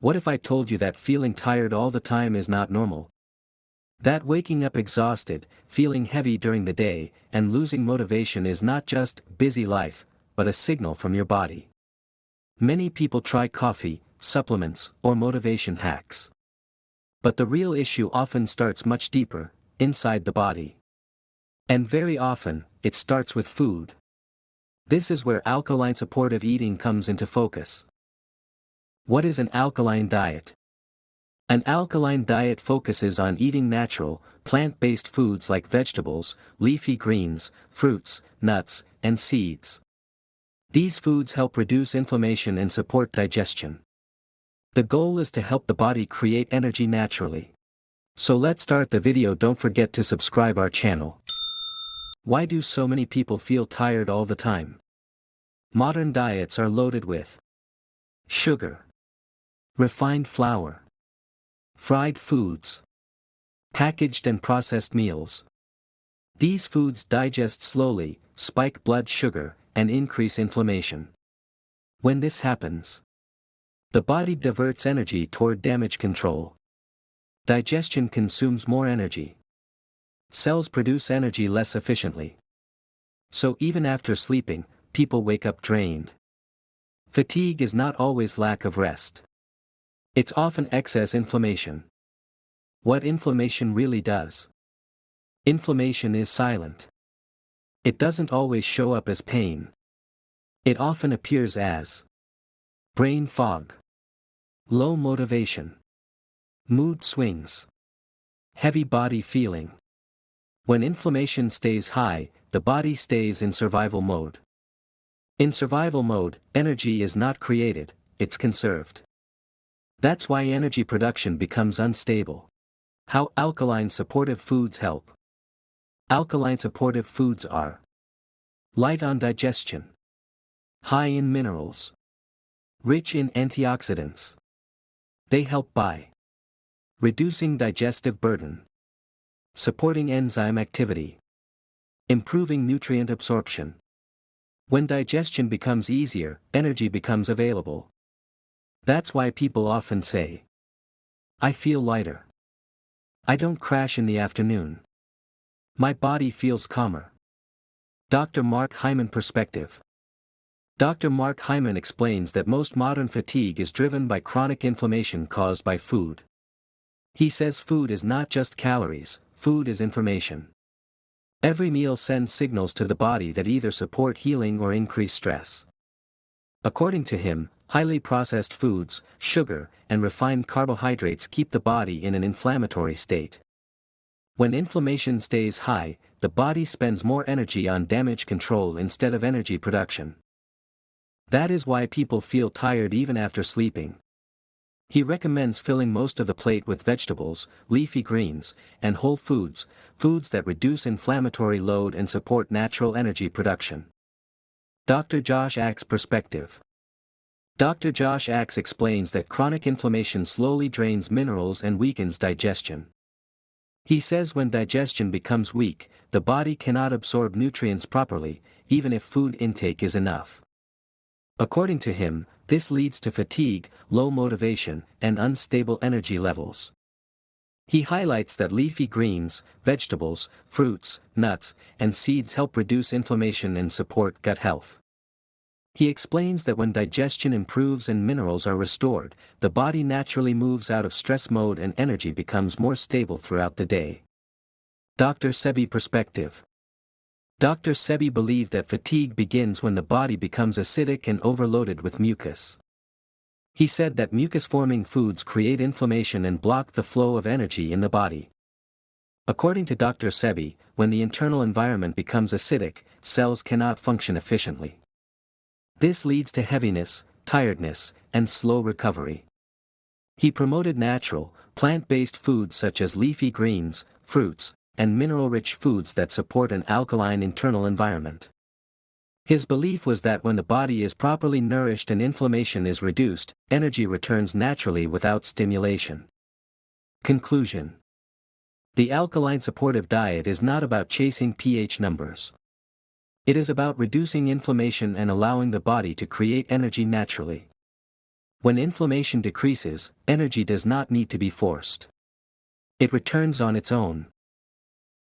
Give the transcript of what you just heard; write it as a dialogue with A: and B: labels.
A: What if I told you that feeling tired all the time is not normal? That waking up exhausted, feeling heavy during the day, and losing motivation is not just busy life, but a signal from your body. Many people try coffee, supplements, or motivation hacks. But the real issue often starts much deeper, inside the body. And very often, it starts with food. This is where alkaline supportive eating comes into focus. What is an alkaline diet? An alkaline diet focuses on eating natural, plant-based foods like vegetables, leafy greens, fruits, nuts, and seeds. These foods help reduce inflammation and support digestion. The goal is to help the body create energy naturally. So let's start the video. Don't forget to subscribe our channel. Why do so many people feel tired all the time? Modern diets are loaded with sugar, refined flour, fried foods, packaged and processed meals. These foods digest slowly, spike blood sugar, and increase inflammation. When this happens, the body diverts energy toward damage control. Digestion consumes more energy. Cells produce energy less efficiently. So even after sleeping, people wake up drained. Fatigue is not always lack of rest. It's often excess inflammation. What inflammation really does? Inflammation is silent. It doesn't always show up as pain. It often appears as brain fog, low motivation, mood swings, heavy body feeling. When inflammation stays high, the body stays in survival mode. In survival mode, energy is not created, it's conserved. That's why energy production becomes unstable. How alkaline supportive foods help? Alkaline supportive foods are light on digestion, high in minerals, rich in antioxidants. They help by reducing digestive burden, supporting enzyme activity, improving nutrient absorption. When digestion becomes easier, energy becomes available. That's why people often say, I feel lighter. I don't crash in the afternoon. My body feels calmer. Dr. Mark Hyman Perspective. Dr. Mark Hyman explains that most modern fatigue is driven by chronic inflammation caused by food. He says food is not just calories, food is information. Every meal sends signals to the body that either support healing or increase stress. According to him, highly processed foods, sugar, and refined carbohydrates keep the body in an inflammatory state. When inflammation stays high, the body spends more energy on damage control instead of energy production. That is why people feel tired even after sleeping. He recommends filling most of the plate with vegetables, leafy greens, and whole foods, foods that reduce inflammatory load and support natural energy production. Dr. Josh Axe Perspective. Dr. Josh Axe explains that chronic inflammation slowly drains minerals and weakens digestion. He says when digestion becomes weak, the body cannot absorb nutrients properly, even if food intake is enough. According to him, this leads to fatigue, low motivation, and unstable energy levels. He highlights that leafy greens, vegetables, fruits, nuts, and seeds help reduce inflammation and support gut health. He explains that when digestion improves and minerals are restored, the body naturally moves out of stress mode and energy becomes more stable throughout the day. Dr.Sebi Perspective. Dr. Sebi believed that fatigue begins when the body becomes acidic and overloaded with mucus. He said that mucus-forming foods create inflammation and block the flow of energy in the body. According to Dr. Sebi, when the internal environment becomes acidic, cells cannot function efficiently. This leads to heaviness, tiredness, and slow recovery. He promoted natural, plant-based foods such as leafy greens, fruits, and mineral-rich foods that support an alkaline internal environment. His belief was that when the body is properly nourished and inflammation is reduced, energy returns naturally without stimulation. Conclusion. The alkaline supportive diet is not about chasing pH numbers. It is about reducing inflammation and allowing the body to create energy naturally. When inflammation decreases, energy does not need to be forced. It returns on its own.